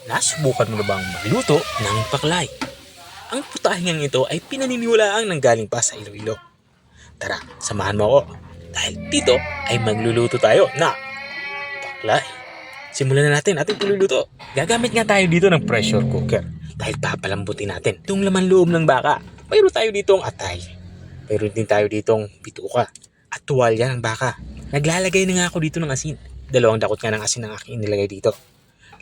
Nasubukan mo na bang magluto ng paklay? Ang putahingang ito ay pinaniniwalaang nanggaling pa sa Iloilo. Tara, samahan mo ako. Dahil dito ay magluluto tayo na paklay. Simulan na natin ating pagluluto. Gagamit nga tayo dito ng pressure cooker. Dahil papalambutin natin itong laman loob ng baka. Mayroon tayo ditong atay. Mayroon din tayo ditong bituka. At tuwalya ng baka. Naglalagay na nga ako dito ng asin. 2 dakot nga ng asin ang aking inilagay dito.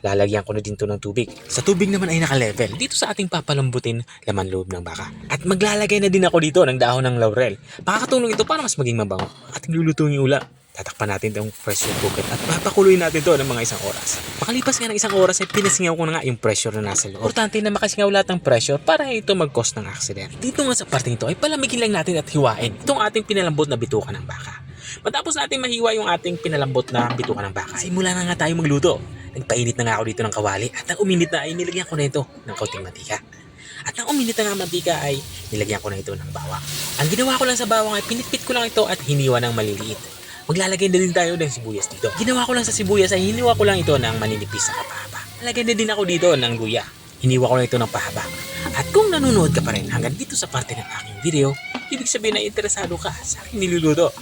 Lalagyan ko na din to ng tubig. Sa tubig naman ay naka-level. Dito sa ating papalambutin laman loob ng baka. At maglalagay na din ako dito ng dahon ng laurel. Makakatulong ito para mas maging mabango. Ating lulutuin yung ulam. Tatakpan natin itong pressure cooker at papakuloy natin to ng mga 1 oras. Makalipas nga ng 1 oras ay pinasingaw ko na nga yung pressure na nasa loob. Importante na makasingaw lahat ng pressure para ito mag-cause ng accident. Dito nga sa parting ito ay palamigin lang natin at hiwain itong ating pinalambot na bituka ng baka. Matapos natin mahiwa yung ating pinalambot na bituka ng baka, simula na nga tayo magluto. Nagpainit na nga ako dito ng kawali at nang uminit na ay nilagyan ko na ito ng kaunting mantika. At nang uminit na nga mantika ay nilagyan ko na ito ng bawang. Ang ginawa ko lang sa bawang ay pinitpit ko lang ito at hiniwa ng maliliit. Maglalagay na din tayo ng sibuyas dito. Ginawa ko lang sa sibuyas ay hiniwa ko lang ito ng maninipis na kapahaba. Lagyan na din ako dito ng luya. Hiniwa ko lang ito ng pahaba. At kung nanonood ka pa rin hanggang dito sa parte ng aking video, ibig sabihin na interesado ka sa aking niluluto.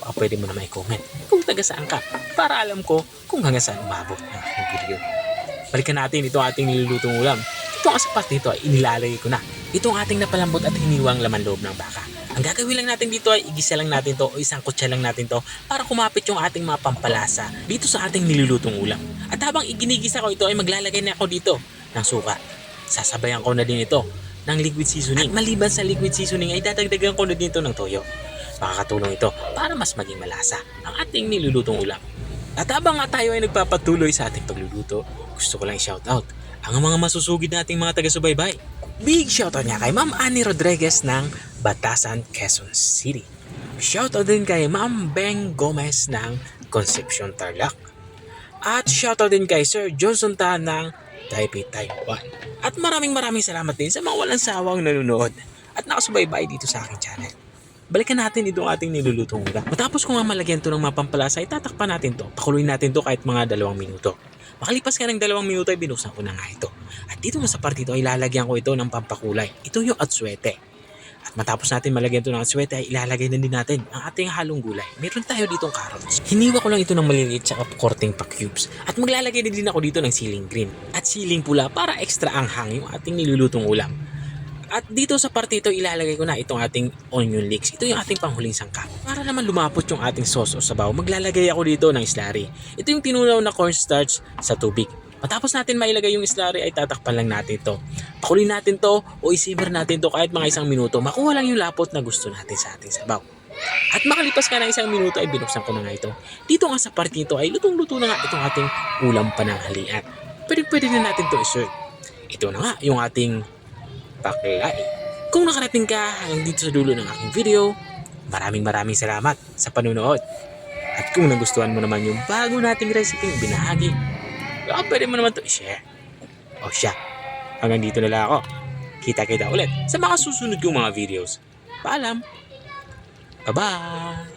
Pwede mo na may comment kung taga saan ka para alam ko kung hanggang saan umabot ang aking video. Balikan natin itong ating nilulutong ulam. Ito nga sa part nito ay inilalagay ko na itong ating napalambot at hiniwang laman loob ng baka. Ang gagawin lang natin dito ay igisa lang natin to o isang kutsa lang natin to para kumapit yung ating mga pampalasa dito sa ating nilulutong ulam. At habang iginigisa ko ito ay maglalagay na ako dito ng suka. Sasabayan ko na din ito ng liquid seasoning. At maliban sa liquid seasoning ay dadagdagan ko na din ito ng toyo. Makakatulong ito para mas maging malasa ang ating nilulutong ulam. At habang nga tayo ay nagpapatuloy sa ating pagluluto, gusto ko lang i-shoutout ang mga masusugid nating mga taga-subaybay. Big shoutout nga kay Ma'am Annie Rodriguez ng Batasan, Quezon City. Shoutout din kay Ma'am Beng Gomez ng Concepcion, Tarlac. At shoutout din kay Sir Johnson Ta ng Taipei, Taiwan. At maraming salamat din sa mga walang sawang nanonood at nakasubaybay dito sa aking channel. Balikan natin itong ating nilulutong ulam. Matapos kung malagyan to ng mga pampalasa, tatakpan natin to. Pakuluin natin to kahit mga 2 minuto. Makalipas ka ng 2 minuto ay binuksan ko na nga ito. At dito nga sa part ito ay lalagyan ko ito ng pampakulay. Ito yung atsuete. At matapos natin malagyan ito ng atsuete ay ilalagay na din natin ang ating halong gulay. Meron tayo ditong carrots. Hiniwa ko lang ito ng maliliit at korteng pa cubes. At maglalagay na din ako dito ng siling green at siling pula para extra anghang yung ating nilulutong ulam. At dito sa parte ito ilalagay ko na itong ating onion leeks. Ito yung ating panghuling sangkap. Para naman lumapot yung ating sauce o sabaw, maglalagay ako dito ng slurry. Ito yung tinunaw na cornstarch sa tubig. Matapos natin mailagay yung slurry ay tatakpan lang natin ito. Pakuloyin natin to o isimmer natin to kahit mga 1 minuto. Makuha lang yung lapot na gusto natin sa ating sabaw. At makalipas ka ng 1 minuto ay binuksan ko na nga ito. Dito nga sa parte ito ay lutong-luto na nga itong ating ulam pananghalian. Pwede na natin to i-serve. Ito na nga yung ating paklay. Kung nakarating ka hanggang dito sa dulo ng aking video, maraming salamat sa panunood. At kung nagustuhan mo naman yung bago nating recipe binahagi, pwede mo naman to i-share. O siya, hanggang dito na lang ako. Kita ulit sa mga susunod kong mga videos. Paalam! Bye-bye!